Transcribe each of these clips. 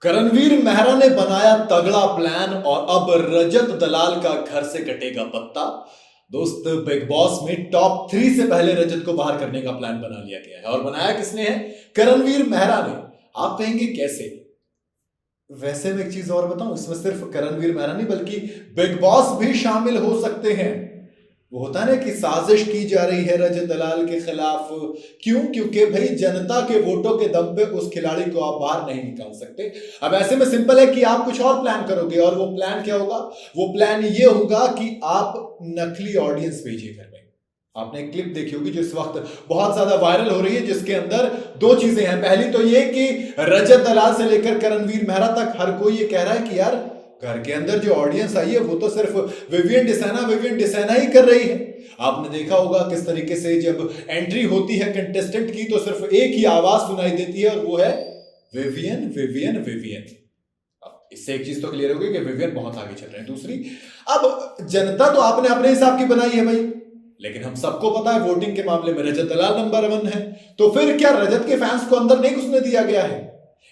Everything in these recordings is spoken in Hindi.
करणवीर मेहरा ने बनाया तगड़ा प्लान और अब रजत दलाल का घर से कटेगा पत्ता। दोस्त, बिग बॉस में टॉप 3 से पहले रजत को बाहर करने का प्लान बना लिया गया है और बनाया किसने है? करणवीर मेहरा ने। आप कहेंगे कैसे? वैसे में एक चीज और बताऊं, इसमें सिर्फ करणवीर मेहरा नहीं बल्कि बिग बॉस भी शामिल हो सकते हैं। वो होता है ना कि साजिश की जा रही है रजत दलाल के खिलाफ। क्यों? क्योंकि भाई जनता के वोटों के दम पे उस खिलाड़ी को आप बाहर नहीं निकाल सकते। अब ऐसे में सिंपल है कि आप कुछ और प्लान करोगे और वो प्लान क्या होगा? वो प्लान ये होगा कि आप नकली ऑडियंस भेजिए घर में। आपने एक क्लिप देखी होगी जो इस वक्त बहुत ज्यादा वायरल हो रही है, जिसके अंदर दो चीजें हैं। पहली तो ये कि रजत दलाल से लेकर करणवीर मेहरा तक हर कोई ये कह रहा है कि यार घर के अंदर जो ऑडियंस आई है वो तो सिर्फ विवियन डिसाना ही कर रही है। आपने देखा होगा किस तरीके से जब एंट्री होती है कंटेस्टेंट की तो सिर्फ एक ही आवाज सुनाई देती है और वो है विवियन विवियन विवियन। इससे एक चीज तो क्लियर होगी कि विवियन बहुत आगे चल रहे हैं। दूसरी, अब जनता तो आपने अपने हिसाब की बनाई है भाई, लेकिन हम सबको पता है वोटिंग के मामले में रजत दलाल नंबर 1 है। तो फिर क्या रजत के फैंस को अंदर नहीं घुसने दिया गया है?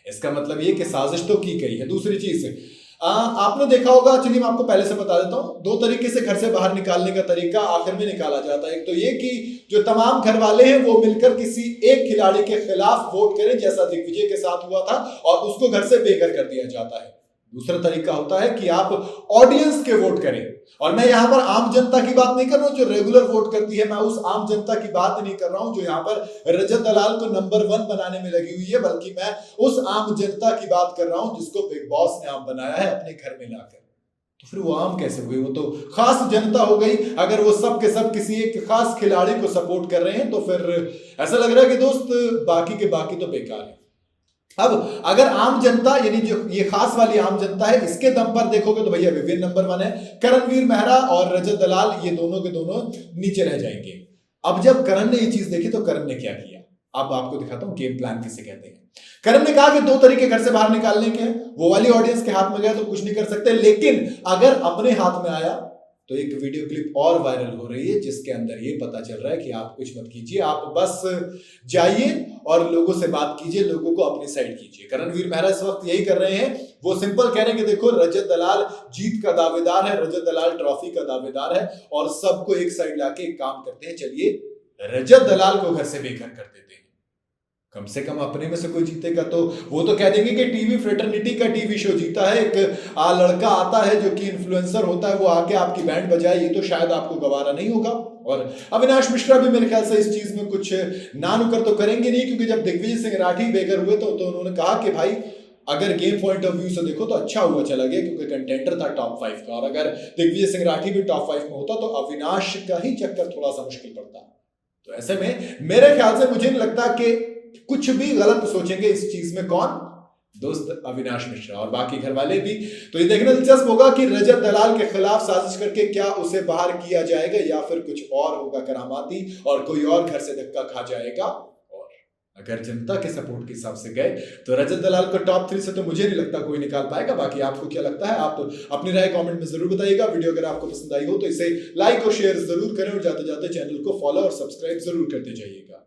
इसका मतलब ये कि साजिश तो की गई है। दूसरी चीज आपने देखा होगा, चलिए मैं आपको पहले से बता देता हूं, दो तरीके से घर से बाहर निकालने का तरीका आखिर में निकाला जाता है। एक तो ये कि जो तमाम घर वाले हैं वो मिलकर किसी एक खिलाड़ी के खिलाफ वोट करें, जैसा दिग्विजय के साथ हुआ था, और उसको घर से बेघर कर दिया जाता है। दूसरा तरीका होता है कि आप ऑडियंस के वोट करें, और मैं यहां पर आम जनता की बात नहीं कर रहा हूं जो रेगुलर वोट करती है, मैं उस आम जनता की बात नहीं कर रहा हूं जो यहां पर रजत दलाल को नंबर 1 बनाने में लगी हुई है, बल्कि मैं उस आम जनता की बात कर रहा हूं जिसको बिग बॉस ने आम बनाया है अपने घर में लाकर। तो फिर वो आम कैसे हुई? वो तो खास जनता हो गई। अगर वो सब के सब किसी एक खास खिलाड़ी को सपोर्ट कर रहे हैं तो फिर ऐसा लग रहा है कि दोस्त बाकी के बाकी तो बेकार है। अब अगर आम जनता, यानी जो ये खास वाली आम जनता है, इसके दम पर देखोगे तो भैया विवियन नंबर 1 है, करणवीर मेहरा और रजत दलाल ये दोनों के दोनों नीचे रह जाएंगे। अब जब करण ने ये चीज देखी तो करण ने क्या किया, अब आपको दिखाता हूं गेम प्लान किसे कहते हैं। करण ने कहा कि दो तरीके घर से बाहर निकालने के हैं। वो वाली ऑडियंस के हाथ में गया तो कुछ नहीं कर सकते, लेकिन अगर अपने हाथ में आया तो एक वीडियो क्लिप और वायरल हो रही है जिसके अंदर ये पता चल रहा है कि आप कुछ मत कीजिए, आप बस जाइए और लोगों से बात कीजिए, लोगों को अपनी साइड कीजिए। करणवीर मेहरा इस वक्त यही कर रहे हैं। वो सिंपल कह रहे हैं कि देखो रजत दलाल जीत का दावेदार है, रजत दलाल ट्रॉफी का दावेदार है, और सबको एक साइड लाके एक काम करते हैं, चलिए रजत दलाल को घर से बेघर कर देते हैं। कम से कम अपने में से कोई जीतेगा तो वो तो कह देंगे कि टीवी फ्रेटर्निटी का टीवी शो जीता है, एक लड़का आता है जो कि इन्फ्लुएंसर होता है, वो आके आपकी बैंड बजाए, ये तो शायद आपको गवारा नहीं होगा। और अविनाश मिश्रा भी मेरे ख्याल से इस चीज में कुछ नानुकर तो करेंगे नहीं, क्योंकि जब दिग्विजय सिंह राठी बेघर हुए तो उन्होंने कहा कि भाई अगर गेम पॉइंट ऑफ व्यू से देखो तो अच्छा हुआ चला गया, क्योंकि कंटेंटर था टॉप 5 का, और अगर दिग्विजय सिंह राठी भी टॉप 5 में होता तो अविनाश का ही चक्कर थोड़ा सा मुश्किल पड़ता। तो ऐसे में मेरे ख्याल से मुझे नहीं लगता कि कुछ भी गलत सोचेंगे इस चीज में। कौन? दोस्त अविनाश मिश्रा और बाकी घर वाले भी। तो ये देखना दिलचस्प होगा कि रजत दलाल के खिलाफ साजिश करके क्या उसे बाहर किया जाएगा, या फिर कुछ और होगा करामाती और कोई और घर से धक्का खा जाएगा। और अगर जनता के सपोर्ट के हिसाब से गए तो रजत दलाल को टॉप 3 से तो मुझे नहीं लगता कोई निकाल पाएगा। बाकी आपको क्या लगता है? आप अपनी राय कमेंट में जरूर बताइएगा। वीडियो अगर आपको पसंद आई हो तो इसे लाइक और शेयर जरूर करें, और जाते जाते चैनल को फॉलो और सब्सक्राइब जरूर करते जाइएगा।